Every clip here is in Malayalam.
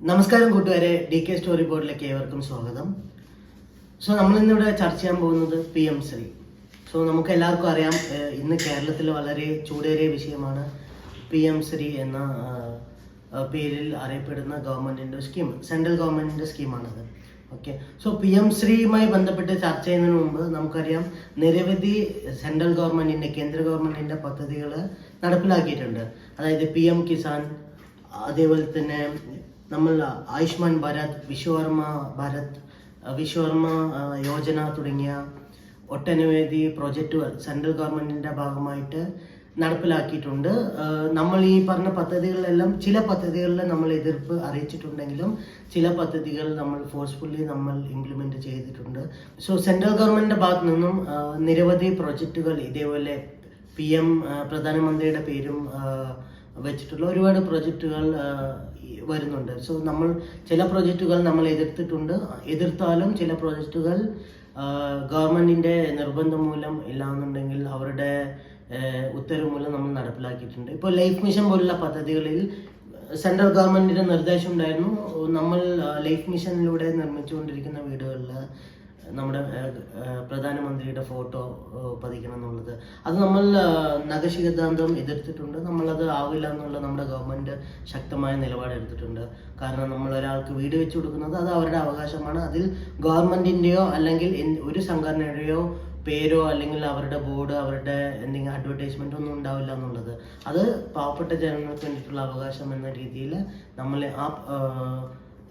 നമസ്കാരം കൂട്ടുകാരെ, ഡി കെ സ്റ്റോറി ബോർഡിലേക്ക് ഏവർക്കും സ്വാഗതം. നമ്മളിന്നിവിടെ ചർച്ച ചെയ്യാൻ പോകുന്നത് PM ശ്രീ. നമുക്ക് എല്ലാവർക്കും അറിയാം, ഇന്ന് കേരളത്തിൽ വളരെ ചൂടേറിയ വിഷയമാണ് PM ശ്രീ എന്ന പേരിൽ അറിയപ്പെടുന്ന ഗവൺമെന്റിന്റെ സ്കീം, സെൻട്രൽ ഗവൺമെന്റിന്റെ സ്കീമാണത്. ഓക്കെ, PM ശ്രീയുമായി ബന്ധപ്പെട്ട് ചർച്ച ചെയ്യുന്നതിന് മുമ്പ് നമുക്കറിയാം, നിരവധി സെൻട്രൽ ഗവൺമെന്റിന്റെ, കേന്ദ്ര ഗവൺമെന്റിന്റെ പദ്ധതികൾ നടപ്പിലാക്കിയിട്ടുണ്ട്. അതായത് PM കിസാൻ, അതേപോലെ തന്നെ നമ്മൾ ആയുഷ്മാൻ ഭാരത്, വിശ്വകർമ്മ യോജന തുടങ്ങിയ ഒട്ടനവധി പ്രോജക്റ്റുകൾ സെൻട്രൽ ഗവൺമെന്റിന്റെ ഭാഗമായിട്ട് നടപ്പിലാക്കിയിട്ടുണ്ട്. നമ്മൾ ഈ പറഞ്ഞ പദ്ധതികളിലെല്ലാം ചില പദ്ധതികളിൽ നമ്മൾ എതിർപ്പ് അറിയിച്ചിട്ടുണ്ടെങ്കിലും ചില പദ്ധതികൾ നമ്മൾ ഫോഴ്സ്ഫുള്ളി ഇംപ്ലിമെന്റ് ചെയ്തിട്ടുണ്ട്. സെൻട്രൽ ഗവൺമെന്റിന്റെ ഭാഗത്തു നിന്നും നിരവധി പ്രോജക്റ്റുകൾ ഇതേപോലെ PM പ്രധാനമന്ത്രിയുടെ പേരും വെച്ചിട്ടുള്ള ഒരുപാട് പ്രോജക്റ്റുകൾ വരുന്നുണ്ട്. നമ്മൾ ചില പ്രോജക്റ്റുകൾ നമ്മൾ എതിർത്താലും ചില പ്രോജക്റ്റുകൾ ഗവൺമെന്റിന്റെ നിർബന്ധം മൂലം ഇല്ലാന്നുണ്ടെങ്കിൽ അവരുടെ ഉത്തരവ് മൂലം നമ്മൾ നടപ്പിലാക്കിയിട്ടുണ്ട്. ഇപ്പോൾ ലൈഫ് മിഷൻ പോലുള്ള പദ്ധതികളിൽ സെൻട്രൽ ഗവൺമെന്റിന്റെ നിർദ്ദേശം ഉണ്ടായിരുന്നു, നമ്മൾ ലൈഫ് മിഷനിലൂടെ നിർമ്മിച്ചുകൊണ്ടിരിക്കുന്ന വീടുകളിൽ നമ്മുടെ പ്രധാനമന്ത്രിയുടെ ഫോട്ടോ പതിക്കണം എന്നുള്ളത്. അത് നമ്മൾ നഖശിഖാന്തം എതിർത്തിട്ടുണ്ട്. നമ്മളത് ആവില്ല എന്നുള്ള നമ്മുടെ ഗവൺമെന്റ് ശക്തമായ നിലപാടെടുത്തിട്ടുണ്ട്. കാരണം നമ്മൾ ഒരാൾക്ക് വീട് വെച്ച് കൊടുക്കുന്നത് അത് അവരുടെ അവകാശമാണ്. അതിൽ ഗവൺമെന്റിന്റെയോ അല്ലെങ്കിൽ ഒരു സംഘടനയുടെയോ പേരോ അല്ലെങ്കിൽ അവരുടെ ബോർഡ്, അവരുടെ എന്തെങ്കിലും അഡ്വർടൈസ്മെന്റ് ഒന്നും ഉണ്ടാവില്ല എന്നുള്ളത്. അത് പാവപ്പെട്ട ജനങ്ങൾക്ക് വേണ്ടിയിട്ടുള്ള അവകാശം എന്ന രീതിയിൽ നമ്മൾ ആ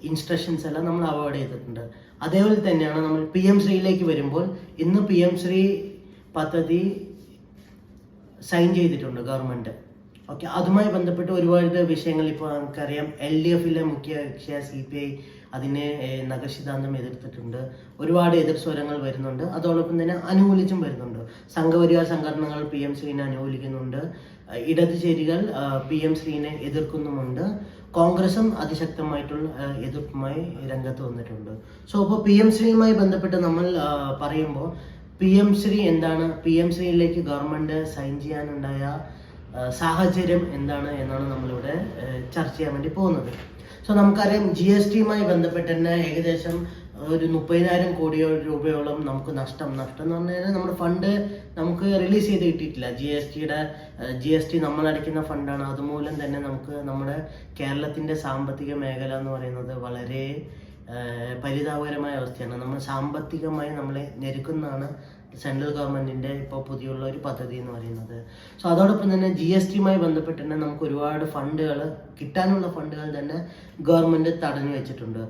ഇൻസ്ട്രക്ഷൻസ് എല്ലാം നമ്മൾ അവോയ്ഡ് ചെയ്തിട്ടുണ്ട്. അതേപോലെ തന്നെയാണ് നമ്മൾ PM ശ്രീയിലേക്ക് വരുമ്പോൾ, ഇന്ന് PM ശ്രീ പദ്ധതി സൈൻ ചെയ്തിട്ടുണ്ട് ഗവൺമെന്റ്. ഓക്കെ, അതുമായി ബന്ധപ്പെട്ട് ഒരുപാട് വിഷയങ്ങൾ ഇപ്പോൾ നമുക്കറിയാം. LDFിലെ മുഖ്യ കക്ഷിയായ CPI അതിനെ നഖശിഖാന്തം എതിർത്തിട്ടുണ്ട്. ഒരുപാട് എതിർ സ്വരങ്ങൾ വരുന്നുണ്ട്. അതോടൊപ്പം തന്നെ അനുകൂലിച്ചും വരുന്നുണ്ട്. സംഘപരിവാർ സംഘടനകൾ PM ശ്രീനെ അനുകൂലിക്കുന്നുണ്ട്. ഇടതുചേരികൾ PM ശ്രീനെ എതിർക്കുന്നുമുണ്ട്. കോൺഗ്രസും അതിശക്തമായിട്ടുള്ള എതിർപ്പുമായി രംഗത്ത് വന്നിട്ടുണ്ട്. ഇപ്പോൾ PM ശ്രീയുമായി ബന്ധപ്പെട്ട് നമ്മൾ പറയുമ്പോൾ, PM ശ്രീ എന്താണ്, PM ശ്രീയിലേക്ക് ഗവൺമെന്റ് സൈൻ ചെയ്യാനുണ്ടായ സാഹചര്യം എന്താണ് എന്നാണ് നമ്മളിവിടെ ചർച്ച ചെയ്യാൻ വേണ്ടി പോകുന്നത്. നമുക്കറിയാം, GSTയുമായി ബന്ധപ്പെട്ട് തന്നെ ഏകദേശം ഒരു 30,000 കോടി രൂപയോളം നമുക്ക് നഷ്ടം എന്ന് പറഞ്ഞു കഴിഞ്ഞാൽ നമ്മുടെ ഫണ്ട് നമുക്ക് റിലീസ് ചെയ്ത് കിട്ടിയിട്ടില്ല. GST നമ്മൾ അടയ്ക്കുന്ന ഫണ്ടാണ്. അതുമൂലം തന്നെ നമുക്ക് നമ്മുടെ കേരളത്തിന്റെ സാമ്പത്തിക മേഖല എന്ന് പറയുന്നത് വളരെ പരിതാപകരമായ അവസ്ഥയാണ്. നമ്മൾ സാമ്പത്തികമായി നമ്മളെ ഞെരുക്കുന്നതാണ് സെൻട്രൽ ഗവൺമെന്റിന്റെ ഇപ്പോൾ പുതിയുള്ള ഒരു പദ്ധതി എന്ന് പറയുന്നത്. അതോടൊപ്പം തന്നെ GSTയുമായി ബന്ധപ്പെട്ട് തന്നെ നമുക്ക് ഒരുപാട് ഫണ്ടുകൾ, കിട്ടാനുള്ള ഫണ്ടുകൾ തന്നെ ഗവൺമെന്റ് തടഞ്ഞു വെച്ചിട്ടുണ്ട്.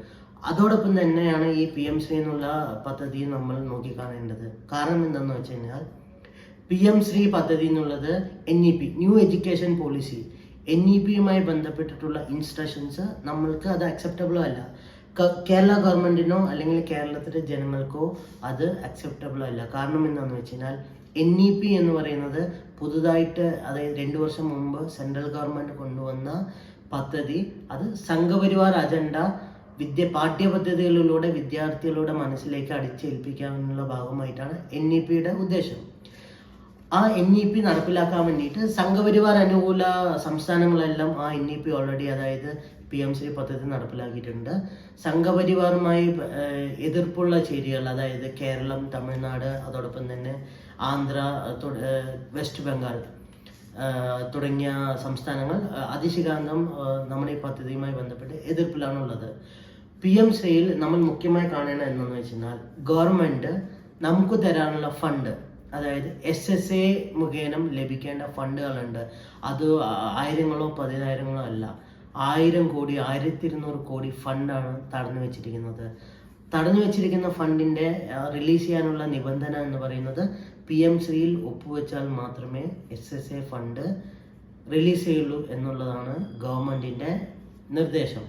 അതോടൊപ്പം തന്നെയാണ് ഈ PM ശ്രീ എന്നുള്ള പദ്ധതി നമ്മൾ നോക്കിക്കാണേണ്ടത്. കാരണം എന്താണെന്ന് വെച്ച് കഴിഞ്ഞാൽ, PM ശ്രീ പദ്ധതി എന്നുള്ളത് NEP, ന്യൂ എഡ്യൂക്കേഷൻ പോളിസി, NEPയുമായി ബന്ധപ്പെട്ടിട്ടുള്ള ഇൻസ്ട്രക്ഷൻസ് നമ്മൾക്ക് അത് അക്സെപ്റ്റബിളോ അല്ല. കേരള ഗവൺമെന്റിനോ അല്ലെങ്കിൽ കേരളത്തിലെ ജനങ്ങൾക്കോ അത് അക്സെപ്റ്റബിൾ അല്ല. കാരണം എന്താണെന്ന് വെച്ച് കഴിഞ്ഞാൽ, NEP എന്ന് പറയുന്നത് പുതുതായിട്ട്, അതായത് 2 വർഷം മുമ്പ് സെൻട്രൽ ഗവൺമെന്റ് കൊണ്ടുവന്ന പദ്ധതി. അത് സംഘപരിവാർ അജണ്ട പാഠ്യപദ്ധതികളിലൂടെ വിദ്യാർത്ഥികളുടെ മനസ്സിലേക്ക് അടിച്ചേൽപ്പിക്കാനുള്ള ഭാഗമായിട്ടാണ് NEPയുടെ ഉദ്ദേശം. ആ NEP നടപ്പിലാക്കാൻ വേണ്ടിയിട്ട് സംഘപരിവാർ അനുകൂല സംസ്ഥാനങ്ങളെല്ലാം ആ NEP ഓൾറെഡി, അതായത് PM ശ്രീ പദ്ധതി നടപ്പിലാക്കിയിട്ടുണ്ട്. സംഘപരിവാറുമായി എതിർപ്പുള്ള ചേരികൾ, അതായത് കേരളം, തമിഴ്നാട്, അതോടൊപ്പം തന്നെ ആന്ധ്ര, വെസ്റ്റ് ബംഗാൾ തുടങ്ങിയ സംസ്ഥാനങ്ങൾ അതിശികാന്തം നമ്മുടെ ഈ പദ്ധതിയുമായി ബന്ധപ്പെട്ട് എതിർപ്പിലാണുള്ളത്. PM ശ്രീയിൽ നമ്മൾ മുഖ്യമായി കാണേണ്ടത് എന്താണെന്ന് വെച്ച് കഴിഞ്ഞാൽ, ഗവൺമെന്റ് നമുക്ക് തരാനുള്ള ഫണ്ട്, അതായത് SSA മുഖേന ലഭിക്കേണ്ട ഫണ്ടുകളുണ്ട്. അത് 1000-ങ്ങളോ 10,000-ങ്ങളോ അല്ല, 1000 കോടി, 1200 കോടി ഫണ്ടാണ് തടഞ്ഞു വെച്ചിരിക്കുന്നത്. തടഞ്ഞു വെച്ചിരിക്കുന്ന ഫണ്ടിന്റെ റിലീസ് ചെയ്യാനുള്ള നിബന്ധന എന്ന് പറയുന്നത്, PM ശ്രീയിൽ ഒപ്പുവെച്ചാൽ മാത്രമേ SSA ഫണ്ട് റിലീസ് ചെയ്യുള്ളൂ എന്നുള്ളതാണ് ഗവൺമെന്റിന്റെ നിർദ്ദേശം.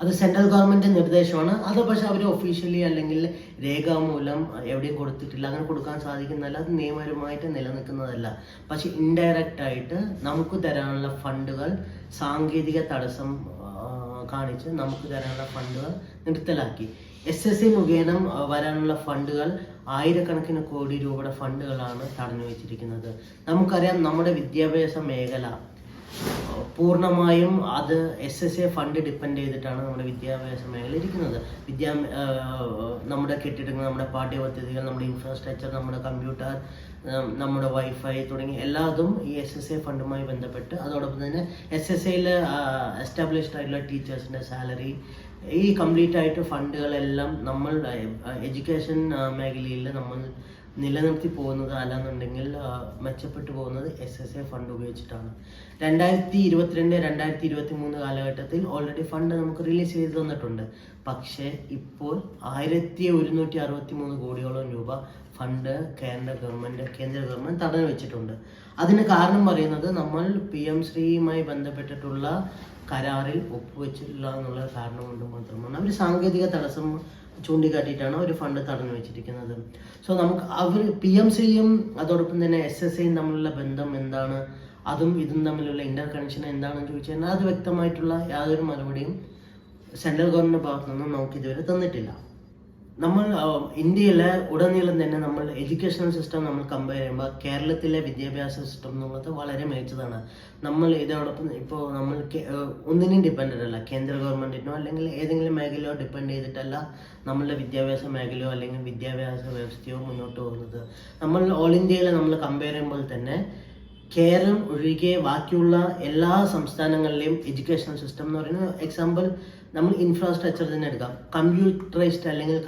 അത് സെൻട്രൽ ഗവൺമെന്റ് നിർദ്ദേശമാണ്. അത് പക്ഷെ അവർ ഒഫീഷ്യലി അല്ലെങ്കിൽ രേഖാമൂലം എവിടെയും കൊടുത്തിട്ടില്ല. അങ്ങനെ കൊടുക്കാൻ സാധിക്കുന്നതല്ല, അത് നിയമപരമായിട്ട് നിലനിൽക്കുന്നതല്ല. പക്ഷെ ഇൻഡയറക്റ്റ് ആയിട്ട് നമുക്ക് തരാനുള്ള ഫണ്ടുകൾ സാങ്കേതിക തടസ്സം കാണിച്ച് നമുക്ക് തരാനുള്ള ഫണ്ടുകൾ നിർത്തലാക്കി. SSA മുഖേന വരാനുള്ള ഫണ്ടുകൾ 1000-കണക്കിന് കോടി രൂപയുടെ ഫണ്ടുകളാണ് തടഞ്ഞു വെച്ചിരിക്കുന്നത്. നമുക്കറിയാം, നമ്മുടെ വിദ്യാഭ്യാസ മേഖല പൂർണ്ണമായും അത് SSA ഫണ്ട് ഡിപ്പെൻഡ് ചെയ്തിട്ടാണ് നമ്മുടെ വിദ്യാഭ്യാസ മേഖല ഇരിക്കുന്നത്. നമ്മുടെ കെട്ടിടങ്ങൾ, നമ്മുടെ പാഠ്യപദ്ധതികൾ, നമ്മുടെ ഇൻഫ്രാസ്ട്രക്ചർ, നമ്മുടെ കമ്പ്യൂട്ടർ, നമ്മുടെ വൈഫൈ തുടങ്ങി എല്ലാതും ഈ SSA ഫണ്ടുമായി ബന്ധപ്പെട്ട്, അതോടൊപ്പം തന്നെ SSAയിൽ എസ്റ്റാബ്ലിഷ്ഡ് ആയിട്ടുള്ള ടീച്ചേഴ്സിൻ്റെ സാലറി, ഈ കംപ്ലീറ്റ് ആയിട്ട് ഫണ്ടുകളെല്ലാം നമ്മൾ എഡ്യൂക്കേഷൻ മേഖലയിൽ നമ്മൾ നിലനിർത്തി പോകുന്നത്, അല്ലാന്നുണ്ടെങ്കിൽ മെച്ചപ്പെട്ടു പോകുന്നത് SSA ഫണ്ട് ഉപയോഗിച്ചിട്ടാണ്. 2022-2023 കാലഘട്ടത്തിൽ ഓൾറെഡി ഫണ്ട് നമുക്ക് റിലീസ് ചെയ്ത് തന്നിട്ടുണ്ട്. പക്ഷേ ഇപ്പോൾ 1163 കോടിയോളം രൂപ ഫണ്ട് കേന്ദ്ര ഗവൺമെൻറ് തടഞ്ഞു വെച്ചിട്ടുണ്ട്. അതിന് കാരണം പറയുന്നത് നമ്മൾ PM ശ്രീയുമായി ബന്ധപ്പെട്ടിട്ടുള്ള കരാറിൽ ഒപ്പുവെച്ചിട്ടില്ല എന്നുള്ള കാരണം കൊണ്ട് മാത്രമാണ്. അവർ സാങ്കേതിക തടസ്സം ചൂണ്ടിക്കാട്ടിയിട്ടാണ് ഒരു ഫണ്ട് തടഞ്ഞു വെച്ചിരിക്കുന്നത്. സോ നമുക്ക് PM ശ്രീയും അതോടൊപ്പം തന്നെ SSAയും തമ്മിലുള്ള ബന്ധം എന്താണ്, അതും ഇതും തമ്മിലുള്ള ഇന്റർ കണക്ഷൻ എന്താണെന്ന് ചോദിച്ചു കഴിഞ്ഞാൽ അത് വ്യക്തമായിട്ടുള്ള യാതൊരു മറുപടിയും സെൻട്രൽ ഗവൺമെന്റ് ഭാഗത്തു നിന്നും നമുക്ക് ഇതുവരെ തന്നിട്ടില്ല. നമ്മൾ ഇന്ത്യയിലെ ഉടനീളം തന്നെ നമ്മൾ എഡ്യൂക്കേഷണൽ സിസ്റ്റം നമ്മൾ കമ്പയർ ചെയ്യുമ്പോൾ കേരളത്തിലെ വിദ്യാഭ്യാസ സിസ്റ്റം എന്നുള്ളത് വളരെ മികച്ചതാണ്. നമ്മൾ ഇതോടൊപ്പം ഇപ്പോൾ നമ്മൾ ഒന്നിനും ഡിപ്പെൻഡൻ്റ് അല്ല, കേന്ദ്ര ഗവൺമെൻറ്റിനോ അല്ലെങ്കിൽ ഏതെങ്കിലും മേഖലയോ ഡിപ്പെൻഡ് ചെയ്തിട്ടല്ല നമ്മളുടെ വിദ്യാഭ്യാസ മേഖലയോ അല്ലെങ്കിൽ വിദ്യാഭ്യാസ വ്യവസ്ഥയോ മുന്നോട്ട് പോകുന്നത്. നമ്മൾ ഓൾ ഇന്ത്യയിൽ നമ്മൾ കമ്പയർ ചെയ്യുമ്പോൾ തന്നെ കേരളം ഒഴികെ ബാക്കിയുള്ള എല്ലാ സംസ്ഥാനങ്ങളിലെയും എഡ്യൂക്കേഷണൽ സിസ്റ്റം എന്ന് പറയുന്നത്, എക്സാമ്പിൾ നമ്മൾ ഇൻഫ്രാസ്ട്രക്ചർ തന്നെ എടുക്കാം. കമ്പ്യൂട്ടറൈസ്ഡ് അല്ലെങ്കിൽ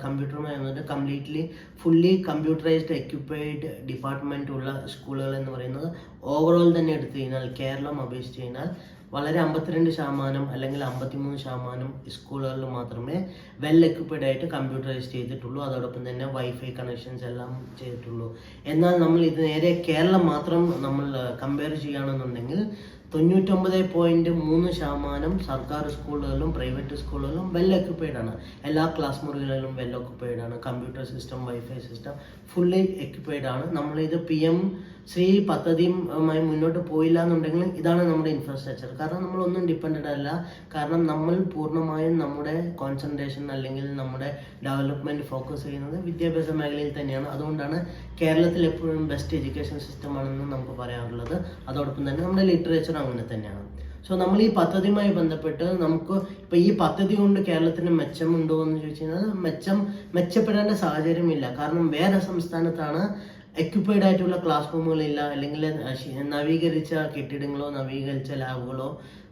കമ്പ്യൂട്ടറുമായി വന്നിട്ട് completely fully computerised equipped department ഉള്ള സ്കൂളുകൾ എന്ന് പറയുന്നത് ഓവറോൾ തന്നെ എടുത്തു കഴിഞ്ഞാൽ കേരളം അപേക്ഷിച്ച് കഴിഞ്ഞാൽ വളരെ 52% അല്ലെങ്കിൽ 53% സ്കൂളുകളിൽ മാത്രമേ വെൽ എക്യുപ്പൈഡ് ആയിട്ട് കമ്പ്യൂട്ടറൈസ് ചെയ്തിട്ടുള്ളൂ. അതോടൊപ്പം തന്നെ വൈഫൈ കണക്ഷൻസ് എല്ലാം ചെയ്തിട്ടുള്ളൂ. എന്നാൽ നമ്മൾ ഇത് നേരെ കേരളം മാത്രം നമ്മൾ കമ്പയർ ചെയ്യുകയാണെന്നുണ്ടെങ്കിൽ 99.3% സർക്കാർ സ്കൂളുകളിലും പ്രൈവറ്റ് സ്കൂളുകളിലും വെൽ എക്യുപ്പൈഡ് ആണ്. എല്ലാ ക്ലാസ് മുറികളിലും വെൽ എക്യുപ്പൈഡ് ആണ്. Computer system, wifi system fully equipped ആണ്. നമ്മളിത് PM ശ്രീ പദ്ധതിയുമായി മുന്നോട്ട് പോയില്ല എന്നുണ്ടെങ്കിൽ ഇതാണ് നമ്മുടെ ഇൻഫ്രാസ്ട്രക്ചർ. കാരണം നമ്മളൊന്നും ഡിപ്പെൻഡഡ് അല്ല. കാരണം നമ്മൾ പൂർണ്ണമായും നമ്മുടെ കോൺസെൻട്രേഷൻ അല്ലെങ്കിൽ നമ്മുടെ ഡെവലപ്മെൻറ്റ് ഫോക്കസ് ചെയ്യുന്നത് വിദ്യാഭ്യാസ മേഖലയിൽ തന്നെയാണ്. അതുകൊണ്ടാണ് കേരളത്തിൽ എപ്പോഴും ബെസ്റ്റ് എഡ്യൂക്കേഷൻ സിസ്റ്റം ആണെന്ന് നമുക്ക് പറയാറുള്ളത്. അതോടൊപ്പം തന്നെ നമ്മുടെ ലിറ്ററേച്ചർ അങ്ങനെ തന്നെയാണ്. സോ നമ്മൾ ഈ പദ്ധതിയുമായി ബന്ധപ്പെട്ട് നമുക്ക് ഇപ്പോൾ ഈ പദ്ധതി കൊണ്ട് കേരളത്തിന് മെച്ചമുണ്ടോ എന്ന് ചോദിച്ചു കഴിഞ്ഞാൽ മെച്ചപ്പെടേണ്ട സാഹചര്യമില്ല. കാരണം വേറെ സംസ്ഥാനത്താണ് എക്യുപ്പൈഡ് ആയിട്ടുള്ള ക്ലാസ് റൂമുകളില്ല, അല്ലെങ്കിൽ നവീകരിച്ച കെട്ടിടങ്ങളോ നവീകരിച്ച ലാബുകളോ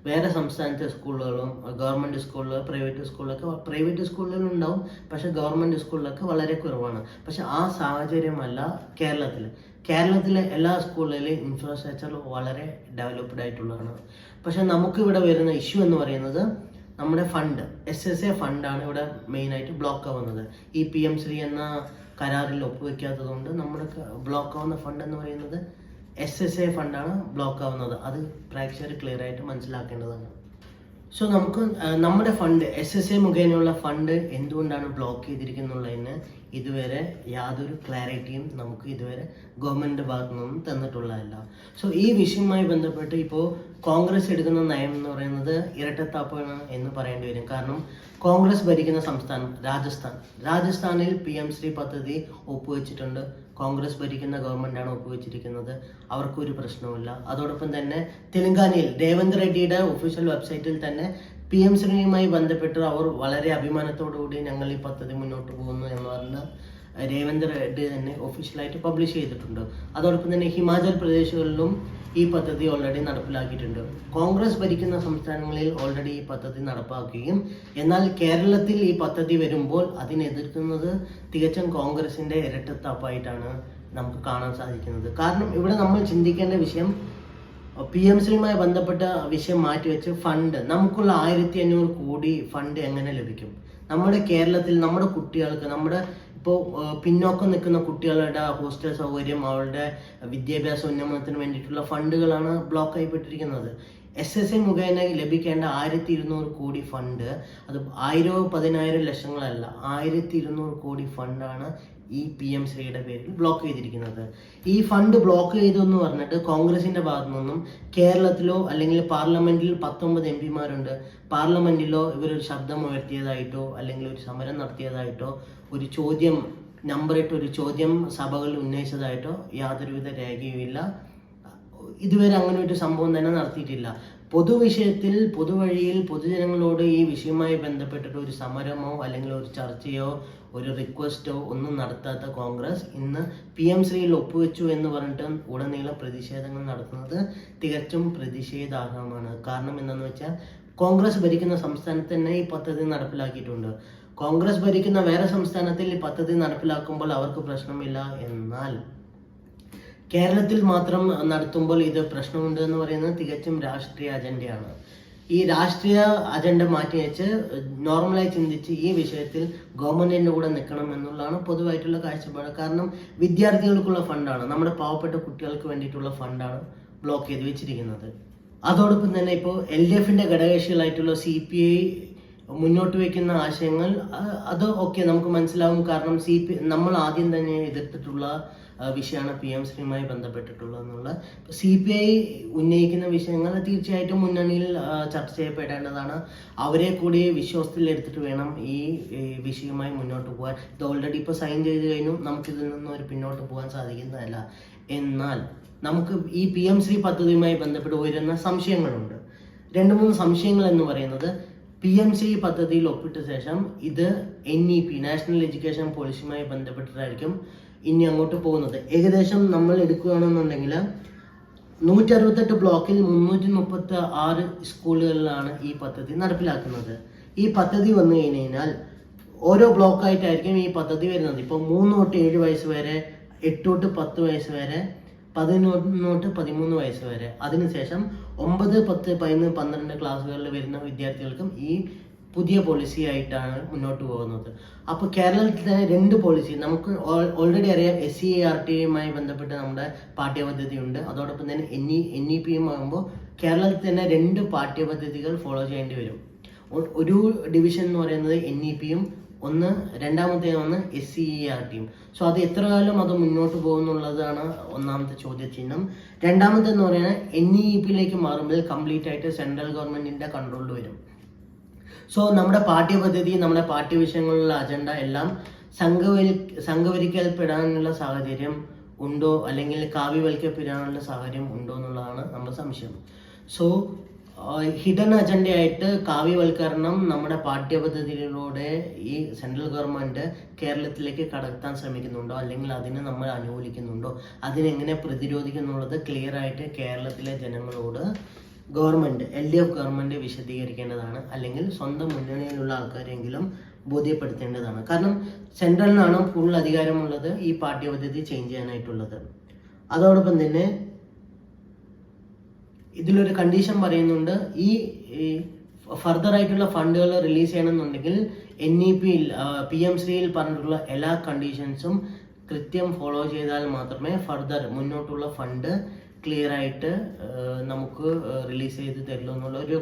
വേറെ സംസ്ഥാനത്തെ സ്കൂളുകളും ഗവൺമെൻറ് സ്കൂളുകൾ, പ്രൈവറ്റ് സ്കൂളുകളിലും ഉണ്ടാവും. പക്ഷേ ഗവൺമെൻറ് സ്കൂളിലൊക്കെ വളരെ കുറവാണ്. പക്ഷെ ആ സാഹചര്യമല്ല കേരളത്തിലെ എല്ലാ സ്കൂളുകളിലെയും ഇൻഫ്രാസ്ട്രക്ചർ വളരെ ഡെവലപ്ഡ് ആയിട്ടുള്ളതാണ്. പക്ഷെ നമുക്കിവിടെ വരുന്ന ഇഷ്യൂ എന്ന് പറയുന്നത് നമ്മുടെ ഫണ്ട്, SSA ഫണ്ടാണ് ഇവിടെ മെയിനായിട്ട് ബ്ലോക്ക് ആവുന്നത്. ഈ PM ശ്രീ എന്ന കരാറിൽ ഒപ്പുവെക്കാത്തത് കൊണ്ട് നമ്മുടെ ബ്ലോക്ക് ആവുന്ന ഫണ്ട് എന്ന് പറയുന്നത് SSA ഫണ്ടാണ് ബ്ലോക്ക് ആവുന്നത്. അത് പ്രേക്ഷകർ ക്ലിയർ ആയിട്ട് മനസ്സിലാക്കേണ്ടതാണ്. സോ നമുക്ക് നമ്മുടെ ഫണ്ട് SSA മുഖേനയുള്ള ഫണ്ട് എന്തുകൊണ്ടാണ് ബ്ലോക്ക് ചെയ്തിരിക്കുന്നുള്ളതിന് ഇതുവരെ യാതൊരു ക്ലാരിറ്റിയും നമുക്ക് ഇതുവരെ ഗവൺമെൻറ് ഭാഗത്തു നിന്നും തന്നിട്ടുള്ളതല്ല. സോ ഈ വിഷയവുമായി ബന്ധപ്പെട്ട് ഇപ്പോൾ കോൺഗ്രസ് എടുക്കുന്ന നയം എന്ന് പറയുന്നത് ഇരട്ടത്താപ്പാണ് എന്ന് പറയേണ്ടി വരും. കാരണം കോൺഗ്രസ് ഭരിക്കുന്ന സംസ്ഥാനം രാജസ്ഥാനിൽ PM ശ്രീ പദ്ധതി ഒപ്പുവെച്ചിട്ടുണ്ട്. കോൺഗ്രസ് ഭരിക്കുന്ന ഗവൺമെൻറ്റാണ് ഒപ്പുവെച്ചിരിക്കുന്നത്. അവർക്കൊരു പ്രശ്നവുമില്ല. അതോടൊപ്പം തന്നെ തെലങ്കാനയിൽ രേവന്ത് റെഡ്ഡിയുടെ ഒഫീഷ്യൽ വെബ്സൈറ്റിൽ തന്നെ PM ശ്രീയുമായി ബന്ധപ്പെട്ട് അവർ വളരെ അഭിമാനത്തോടുകൂടി ഞങ്ങൾ ഈ പദ്ധതി മുന്നോട്ട് പോകുന്നു എന്ന് പറഞ്ഞ് രേവന്ത് റെഡ്ഡി തന്നെ ഒഫീഷ്യലായിട്ട് പബ്ലിഷ് ചെയ്തിട്ടുണ്ട്. അതോടൊപ്പം തന്നെ ഹിമാചൽ പ്രദേശുകളിലും ഈ പദ്ധതി ഓൾറെഡി നടപ്പിലാക്കിയിട്ടുണ്ട്. കോൺഗ്രസ് ഭരിക്കുന്ന സംസ്ഥാനങ്ങളിൽ ഓൾറെഡി ഈ പദ്ധതി നടപ്പാക്കുകയും എന്നാൽ കേരളത്തിൽ ഈ പദ്ധതി വരുമ്പോൾ അതിനെതിർക്കുന്നത് തികച്ചും കോൺഗ്രസിൻ്റെ ഇരട്ടത്താപ്പായിട്ടാണ് നമുക്ക് കാണാൻ സാധിക്കുന്നത്. കാരണം ഇവിടെ നമ്മൾ ചിന്തിക്കേണ്ട വിഷയം PM ശ്രീയുമായി ബന്ധപ്പെട്ട വിഷയം മാറ്റിവെച്ച് ഫണ്ട്, നമുക്കുള്ള 1500 കോടി ഫണ്ട് എങ്ങനെ ലഭിക്കും? നമ്മുടെ കേരളത്തിൽ നമ്മുടെ കുട്ടികൾക്ക്, നമ്മുടെ ഇപ്പോൾ പിന്നോക്കം നിൽക്കുന്ന കുട്ടികളുടെ ഹോസ്റ്റൽ സൗകര്യം, അവരുടെ വിദ്യാഭ്യാസ ഉന്നമനത്തിന് വേണ്ടിയിട്ടുള്ള ഫണ്ടുകളാണ് ബ്ലോക്ക് ആയിപ്പെട്ടിരിക്കുന്നത്. SSA മുഖേന ലഭിക്കേണ്ട 1200 കോടി ഫണ്ട്, അത് 1000-10,000 ലക്ഷങ്ങളല്ല, 1200 കോടി ഫണ്ടാണ് ഈ PM ശ്രീയുടെ പേരിൽ ബ്ലോക്ക് ചെയ്തിരിക്കുന്നത്. ഈ ഫണ്ട് ബ്ലോക്ക് ചെയ്തു എന്ന് പറഞ്ഞിട്ട് കോൺഗ്രസിന്റെ ഭാഗത്തു നിന്നും കേരളത്തിലോ അല്ലെങ്കിൽ പാർലമെന്റിൽ 19 MP-മാരുണ്ട്, പാർലമെന്റിലോ ഇവരൊരു ശബ്ദം ഉയർത്തിയതായിട്ടോ അല്ലെങ്കിൽ ഒരു സമരം നടത്തിയതായിട്ടോ ഒരു ചോദ്യം നമ്പറിട്ട് ഒരു ചോദ്യം സഭകളിൽ ഉന്നയിച്ചതായിട്ടോ യാതൊരുവിധ രേഖയുമില്ല. ഇതുവരെ അങ്ങനെ ഒരു സംഭവം തന്നെ നടത്തിയിട്ടില്ല. പൊതുവിഷയത്തിൽ പൊതുവഴിയിൽ പൊതുജനങ്ങളോട് ഈ വിഷയവുമായി ബന്ധപ്പെട്ടിട്ട് ഒരു സമരമോ അല്ലെങ്കിൽ ഒരു ചർച്ചയോ ഒരു റിക്വസ്റ്റോ ഒന്നും നടത്താത്ത കോൺഗ്രസ് ഇന്ന് PM ശ്രീയിൽ ഒപ്പുവെച്ചു എന്ന് പറഞ്ഞിട്ട് ഉടനീളം പ്രതിഷേധങ്ങൾ നടത്തുന്നത് തികച്ചും പ്രതിഷേധാർഹമാണ്. കാരണം എന്താണെന്ന് വെച്ചാൽ കോൺഗ്രസ് ഭരിക്കുന്ന സംസ്ഥാനത്ത് തന്നെ ഈ പദ്ധതി നടപ്പിലാക്കിയിട്ടുണ്ട്. കോൺഗ്രസ് ഭരിക്കുന്ന വേറെ സംസ്ഥാനത്തിൽ ഈ പദ്ധതി നടപ്പിലാക്കുമ്പോൾ അവർക്ക് പ്രശ്നമില്ല. എന്നാൽ കേരളത്തിൽ മാത്രം നടത്തുമ്പോൾ ഇത് പ്രശ്നമുണ്ട് എന്ന് പറയുന്നത് തികച്ചും രാഷ്ട്രീയ അജണ്ടയാണ്. ഈ രാഷ്ട്രീയ അജണ്ട മാറ്റി വെച്ച് നോർമലായി ചിന്തിച്ച് ഈ വിഷയത്തിൽ ഗവൺമെന്റിന്റെ കൂടെ നിൽക്കണം എന്നുള്ളതാണ് പൊതുവായിട്ടുള്ള കാഴ്ചപ്പാട്. കാരണം വിദ്യാർത്ഥികൾക്കുള്ള ഫണ്ടാണ്, നമ്മുടെ പാവപ്പെട്ട കുട്ടികൾക്ക് വേണ്ടിയിട്ടുള്ള ഫണ്ടാണ് ബ്ലോക്ക് ചെയ്ത് വെച്ചിരിക്കുന്നത്. അതോടൊപ്പം തന്നെ ഇപ്പോൾ LDFന്റെ ഘടകകക്ഷികളായിട്ടുള്ള CPI മുന്നോട്ട് വയ്ക്കുന്ന ആശയങ്ങൾ അത് ഓക്കെ നമുക്ക് മനസ്സിലാവും. കാരണം നമ്മൾ ആദ്യം തന്നെ എതിർത്തിട്ടുള്ള വിഷയമാണ് PM ശ്രീയുമായി ബന്ധപ്പെട്ടിട്ടുള്ളതെന്നുള്ള. CPI ഉന്നയിക്കുന്ന വിഷയങ്ങൾ തീർച്ചയായിട്ടും മുന്നണിയിൽ ചർച്ച ചെയ്യപ്പെടേണ്ടതാണ്. അവരെ കൂടി വിശ്വാസത്തിൽ എടുത്തിട്ട് വേണം ഈ വിഷയവുമായി മുന്നോട്ട് പോകാൻ. ഇത് ഓൾറെഡി ഇപ്പോൾ സൈൻ ചെയ്ത് കഴിഞ്ഞു, നമുക്കിതിൽ നിന്നും ഒരു പിന്നോട്ട് പോകാൻ സാധിക്കുന്നതല്ല. എന്നാൽ നമുക്ക് ഈ PM ശ്രീ പദ്ധതിയുമായി ബന്ധപ്പെട്ട് ഉയരുന്ന സംശയങ്ങളുണ്ട്. 2-3 സംശയങ്ങൾ എന്ന് പറയുന്നത്, PM ശ്രീ പദ്ധതിയിൽ ഒപ്പിട്ട ശേഷം ഇത് NEP നാഷണൽ എഡ്യൂക്കേഷൻ പോളിസിയുമായി ബന്ധപ്പെട്ടിട്ടായിരിക്കും ഇനി അങ്ങോട്ട് പോകുന്നത്. ഏകദേശം നമ്മൾ എടുക്കുകയാണെന്നുണ്ടെങ്കിൽ 168 ബ്ലോക്കിൽ 336 സ്കൂളുകളിലാണ് ഈ പദ്ധതി നടപ്പിലാക്കുന്നത്. ഈ പദ്ധതി വന്നു കഴിഞ്ഞാൽ ഓരോ ബ്ലോക്കായിട്ടായിരിക്കും ഈ പദ്ധതി വരുന്നത്. ഇപ്പോൾ 3 തൊട്ട് 7 വയസ്സ് വരെ, 8 തൊട്ട് 10 വയസ്സ് വരെ, 11 തൊട്ട് 13 വയസ്സ് വരെ. അതിനുശേഷം 9, 10, 11, 12 ക്ലാസ്സുകളിൽ വരുന്ന വിദ്യാർത്ഥികൾക്കും ഈ പുതിയ പോളിസി ആയിട്ടാണ് മുന്നോട്ട് പോകുന്നത്. അപ്പോൾ കേരളത്തിൽ തന്നെ 2 പോളിസി നമുക്ക് ഓൾറെഡി അറിയാം. SCERT-യുമായി ബന്ധപ്പെട്ട് നമ്മുടെ പാഠ്യപദ്ധതി ഉണ്ട്. അതോടൊപ്പം തന്നെ NEP-യും ആകുമ്പോൾ കേരളത്തിൽ തന്നെ 2 പാഠ്യപദ്ധതികൾ ഫോളോ ചെയ്യേണ്ടി വരും. ഒരു ഡിവിഷൻ എന്ന് പറയുന്നത് NEP-യും രണ്ടാമത്തേതാണ് SCERT-യും. സോ അത് എത്ര കാലം അത് മുന്നോട്ട് പോകുന്നുള്ളതാണ് ഒന്നാമത്തെ ചോദ്യചിഹ്നം. രണ്ടാമത്തെന്ന് പറയുന്നത് NEP-യിലേക്ക് മാറുമ്പോൾ കംപ്ലീറ്റ് ആയിട്ട് സെൻട്രൽ ഗവൺമെന്റിന്റെ കൺട്രോളിൽ വരും. സോ നമ്മുടെ പാഠ്യപദ്ധതി, നമ്മുടെ പാഠ്യവിഷയങ്ങളിലുള്ള അജണ്ട എല്ലാം സംഘവരിക്കപ്പെടാനുള്ള സാഹചര്യം ഉണ്ടോ, അല്ലെങ്കിൽ കാവ്യവൽക്കപ്പെടാനുള്ള സാഹചര്യം ഉണ്ടോ എന്നുള്ളതാണ് നമ്മുടെ സംശയം. സോ ഹിഡൻ അജണ്ടയായിട്ട് കാവ്യവൽക്കരണം നമ്മുടെ പാഠ്യപദ്ധതിയിലൂടെ ഈ സെൻട്രൽ ഗവൺമെന്റ് കേരളത്തിലേക്ക് കടത്താൻ ശ്രമിക്കുന്നുണ്ടോ, അല്ലെങ്കിൽ അതിനെ നമ്മൾ അനുകൂലിക്കുന്നുണ്ടോ, അതിനെങ്ങനെ പ്രതിരോധിക്കുന്നുള്ളത് ക്ലിയർ ആയിട്ട് കേരളത്തിലെ ജനങ്ങളോട് ഗവൺമെന്റ് LDF ഗവൺമെന്റ് വിശദീകരിക്കേണ്ടതാണ്. അല്ലെങ്കിൽ സ്വന്തം മുന്നണിയിലുള്ള ആൾക്കാരെങ്കിലും ബോധ്യപ്പെടുത്തേണ്ടതാണ്. കാരണം സെൻട്രലിനാണ് കൂടുതൽ അധികാരമുള്ളത് ഈ പാഠ്യപദ്ധതി ചേഞ്ച് ചെയ്യാനായിട്ടുള്ളത്. അതോടൊപ്പം തന്നെ ഇതിലൊരു കണ്ടീഷൻ പറയുന്നുണ്ട്, ഈ ഫർദർ ആയിട്ടുള്ള ഫണ്ടുകൾ റിലീസ് ചെയ്യണമെന്നുണ്ടെങ്കിൽ NEP-യിൽ PM ശ്രീയിൽ പറഞ്ഞിട്ടുള്ള എല്ലാ കണ്ടീഷൻസും കൃത്യം ഫോളോ ചെയ്താൽ മാത്രമേ ഫർദർ മുന്നോട്ടുള്ള ഫണ്ട് ക്ലിയർ ആയിട്ട് നമുക്ക് റിലീസ് ചെയ്ത് തരുള്ളൂ എന്നുള്ള ഒരു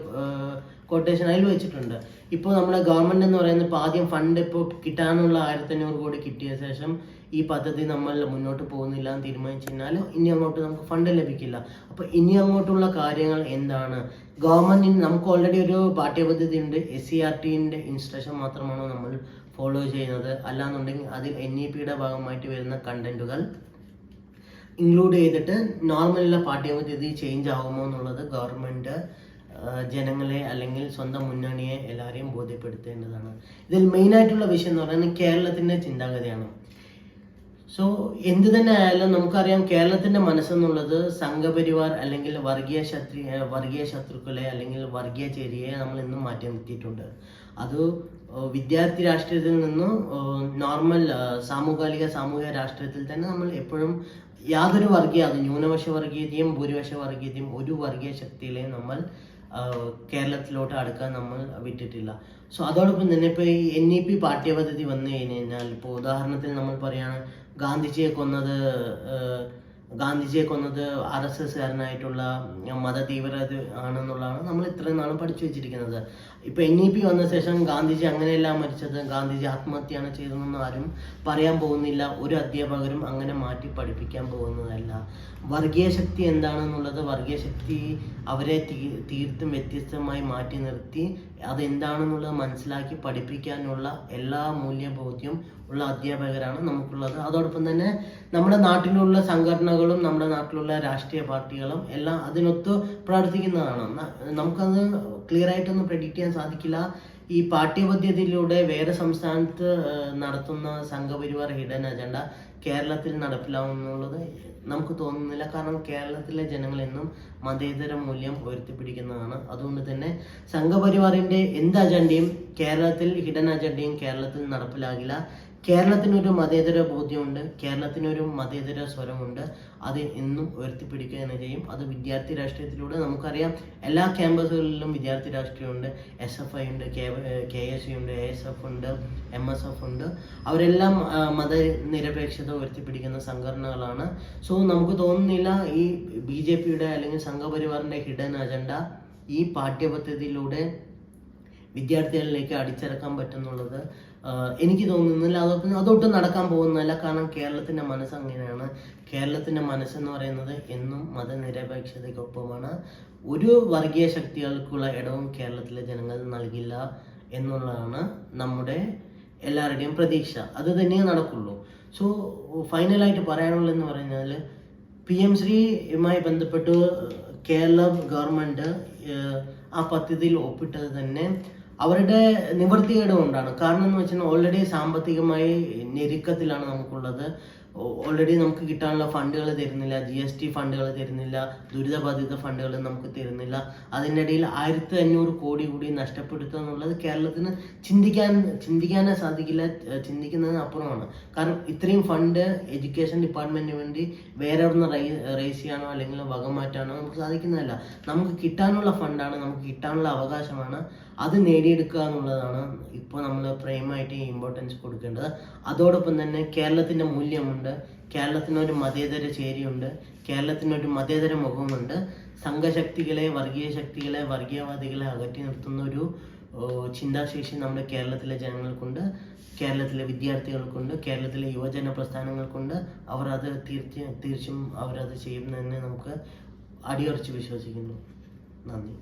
കൊട്ടേഷൻ അതിൽ വെച്ചിട്ടുണ്ട്. ഇപ്പോൾ നമ്മുടെ ഗവൺമെന്റ് എന്ന് പറയുന്നത് ഇപ്പോൾ ആദ്യം ഫണ്ട് ഇപ്പോൾ കിട്ടാനുള്ള 1500 കോടി കിട്ടിയ ശേഷം ഈ പദ്ധതി നമ്മൾ മുന്നോട്ട് പോകുന്നില്ല എന്ന് തീരുമാനിച്ചു കഴിഞ്ഞാൽ ഇനി അങ്ങോട്ട് നമുക്ക് ഫണ്ട് ലഭിക്കില്ല. അപ്പോൾ ഇനി അങ്ങോട്ടുള്ള കാര്യങ്ങൾ എന്താണ്? ഗവൺമെന്റിന് നമുക്ക് ഓൾറെഡി ഒരു പാഠ്യപദ്ധതി ഉണ്ട്. SCERT-ന്റെ ഇൻസ്ട്രക്ഷൻ മാത്രമാണോ നമ്മൾ ഫോളോ ചെയ്യുന്നത്? അല്ലാന്നുണ്ടെങ്കിൽ അതിൽ NEP-യുടെ ഭാഗമായിട്ട് വരുന്ന കണ്ടന്റുകൾ ഇൻക്ലൂഡ് ചെയ്തിട്ട് നോർമലുള്ള പാഠ്യപദ്ധതി ചേഞ്ച് ആകുമോ എന്നുള്ളത് ഗവൺമെന്റ് ജനങ്ങളെ അല്ലെങ്കിൽ സ്വന്തം മുന്നണിയെ എല്ലാവരെയും ബോധ്യപ്പെടുത്തേണ്ടതാണ്. ഇതിൽ മെയിനായിട്ടുള്ള വിഷയം എന്ന് പറയുന്നത് കേരളത്തിൻ്റെ ചിന്താഗതിയാണ്. സോ എന്ത് തന്നെ ആയാലും നമുക്കറിയാം, കേരളത്തിൻ്റെ മനസ്സെന്നുള്ളത് സംഘപരിവാർ അല്ലെങ്കിൽ വർഗീയ ശത്രുക്കളെ അല്ലെങ്കിൽ വർഗീയ ചേരിയെ നമ്മൾ ഇന്നും മാറ്റി നിർത്തിയിട്ടുണ്ട്. അത് വിദ്യാർത്ഥി രാഷ്ട്രീയത്തിൽ നിന്നും നോർമൽ സാമൂഹിക രാഷ്ട്രീയത്തിൽ തന്നെ നമ്മൾ എപ്പോഴും യാതൊരു അത് ന്യൂനപക്ഷ വർഗീയതയും ഭൂരിപക്ഷ വർഗീയതയും ഒരു വർഗീയ ശക്തിയിലെയും നമ്മൾ കേരളത്തിലോട്ട് അടുക്കാൻ നമ്മൾ വിട്ടിട്ടില്ല. സോ അതോടൊപ്പം തന്നെ ഇപ്പോൾ ഈ NEP പാഠ്യപദ്ധതി വന്നു കഴിഞ്ഞാൽ, ഇപ്പോൾ ഉദാഹരണത്തിന് നമ്മൾ പറയുകയാണ്, ഗാന്ധിജിയെ കൊന്നത് RSSകാരനായിട്ടുള്ള മത തീവ്രത ആണെന്നുള്ളതാണ് നമ്മൾ ഇത്രയും നാളും പഠിച്ചു വെച്ചിരിക്കുന്നത്. ഇപ്പൊ NEP വന്ന ശേഷം ഗാന്ധിജി അങ്ങനെയെല്ലാം മരിച്ചത്, ഗാന്ധിജി ആത്മഹത്യയാണ് ചെയ്തതെന്ന് ആരും പറയാൻ പോകുന്നില്ല. ഒരു അധ്യാപകരും അങ്ങനെ മാറ്റി പഠിപ്പിക്കാൻ പോകുന്നതല്ല. വർഗീയ ശക്തി എന്താണെന്നുള്ളത്, വർഗീയ ശക്തി അവരെ തീർത്തും വ്യത്യസ്തമായി മാറ്റി നിർത്തി അതെന്താണെന്നുള്ളത് മനസ്സിലാക്കി പഠിപ്പിക്കാനുള്ള എല്ലാ മൂല്യബോധ്യവും ഉള്ള അധ്യാപകരാണ് നമുക്കുള്ളത്. അതോടൊപ്പം തന്നെ നമ്മുടെ നാട്ടിലുള്ള സംഘടനകളും നമ്മുടെ നാട്ടിലുള്ള രാഷ്ട്രീയ പാർട്ടികളും എല്ലാം അതിനൊത്ത് പ്രവർത്തിക്കുന്നതാണ്. നമുക്കത് ക്ലിയർ ആയിട്ടൊന്നും പ്രെഡിക്റ്റ് ചെയ്യാൻ സാധിക്കില്ല. ഈ പാഠ്യപദ്ധതിയിലൂടെ വേറെ സംസ്ഥാനത്ത് നടത്തുന്ന സംഘപരിവാർ ഹിഡൻ അജണ്ട കേരളത്തിൽ നടപ്പിലാവുന്നുള്ളത് നമുക്ക് തോന്നുന്നില്ല. കാരണം കേരളത്തിലെ ജനങ്ങൾ എന്നും മതേതര മൂല്യം ഉയർത്തിപ്പിടിക്കുന്നതാണ്. അതുകൊണ്ട് തന്നെ സംഘപരിവാറിന്റെ എന്ത് അജണ്ടയും കേരളത്തിൽ, ഹിഡൻ അജണ്ടയും കേരളത്തിൽ നടപ്പിലാകില്ല. കേരളത്തിനൊരു മതേതര ബോധ്യമുണ്ട്, കേരളത്തിനൊരു മതേതര സ്വരമുണ്ട്. അത് എന്നും ഉയർത്തിപ്പിടിക്കുക തന്നെ ചെയ്യും. അത് വിദ്യാർത്ഥി രാഷ്ട്രീയത്തിലൂടെ നമുക്കറിയാം. എല്ലാ ക്യാമ്പസുകളിലും വിദ്യാർത്ഥി രാഷ്ട്രീയമുണ്ട്. SFI ഉണ്ട്, KSU ഉണ്ട്, ASF ഉണ്ട്, MSF ഉണ്ട്. അവരെല്ലാം മതനിരപേക്ഷത ഉയർത്തിപ്പിടിക്കുന്ന സംഘടനകളാണ്. സോ നമുക്ക് തോന്നുന്നില്ല ഈ BJPയുടെ അല്ലെങ്കിൽ സംഘപരിവാറിന്റെ ഹിഡൻ അജണ്ട ഈ പാഠ്യപദ്ധതിയിലൂടെ വിദ്യാർത്ഥികളിലേക്ക് അടിച്ചിറക്കാൻ പറ്റുന്നുള്ളത് എനിക്ക് തോന്നുന്നില്ല. അതൊട്ടും നടക്കാൻ പോകുന്നതല്ല. കാരണം കേരളത്തിൻ്റെ മനസ്സ് അങ്ങനെയാണ്. കേരളത്തിൻ്റെ മനസ്സെന്ന് പറയുന്നത് എന്നും മതനിരപേക്ഷതയ്ക്കൊപ്പമാണ്. ഒരു വർഗീയ ശക്തികൾക്കുള്ള ഇടവും കേരളത്തിലെ ജനങ്ങൾ നൽകില്ല എന്നുള്ളതാണ് നമ്മുടെ എല്ലാവരുടെയും പ്രതീക്ഷ. അത് തന്നെയേ നടക്കുള്ളൂ. സോ ഫൈനലായിട്ട് പറയാനുള്ളതെന്ന് പറഞ്ഞാൽ PM ശ്രീയുമായി ബന്ധപ്പെട്ട് കേരള ഗവൺമെൻറ് ആ പദ്ധതിയിൽ ഒപ്പിട്ടത് തന്നെ അവരുടെ നിവൃത്തികേട് കൊണ്ടാണ്. കാരണം എന്ന് വെച്ചാൽ ഓൾറെഡി സാമ്പത്തികമായി ഞെരുക്കത്തിലാണ് നമുക്കുള്ളത്. ഓൾറെഡി നമുക്ക് കിട്ടാനുള്ള ഫണ്ടുകൾ തരുന്നില്ല, GST ഫണ്ടുകൾ തരുന്നില്ല, ദുരിതബാധിത ഫണ്ടുകൾ നമുക്ക് തരുന്നില്ല. അതിൻ്റെ ഇടയിൽ 1500 കോടി കൂടി നഷ്ടപ്പെടുത്തുക എന്നുള്ളത് കേരളത്തിന് ചിന്തിക്കാനേ സാധിക്കില്ല. ചിന്തിക്കുന്നതിന് അപ്പുറമാണ്. കാരണം ഇത്രയും ഫണ്ട് എഡ്യൂക്കേഷൻ ഡിപ്പാർട്ട്മെന്റിന് വേണ്ടി വേറെ എവിടുന്ന് റേസ് ചെയ്യാനോ അല്ലെങ്കിൽ വകമാറ്റാനോ നമുക്ക് സാധിക്കുന്നതല്ല. നമുക്ക് കിട്ടാനുള്ള ഫണ്ടാണ്, നമുക്ക് കിട്ടാനുള്ള അവകാശമാണ്. അത് നേടിയെടുക്കുക എന്നുള്ളതാണ് ഇപ്പോൾ നമ്മൾ പ്രൈമായിട്ട് ഇമ്പോർട്ടൻസ് കൊടുക്കേണ്ടത്. അതോടൊപ്പം തന്നെ കേരളത്തിൻ്റെ മൂല്യമുണ്ട്, കേരളത്തിനൊരു മതേതര ചേരിയുണ്ട്, കേരളത്തിനൊരു മതേതര മുഖമുണ്ട്. സംഘശക്തികളെ, വർഗീയ ശക്തികളെ, വർഗീയവാദികളെ അകറ്റി നിർത്തുന്ന ഒരു ചിന്താശേഷി നമ്മുടെ കേരളത്തിലെ ജനങ്ങൾക്കുണ്ട്, കേരളത്തിലെ വിദ്യാർത്ഥികൾക്കുണ്ട്, കേരളത്തിലെ യുവജന പ്രസ്ഥാനങ്ങൾക്കുണ്ട്. അവർ അത് തീർച്ചയായും അവരത് ചെയ്യുമെന്ന് തന്നെ നമുക്ക് അടിയുറച്ച് വിശ്വസിക്കുന്നു. നന്ദി.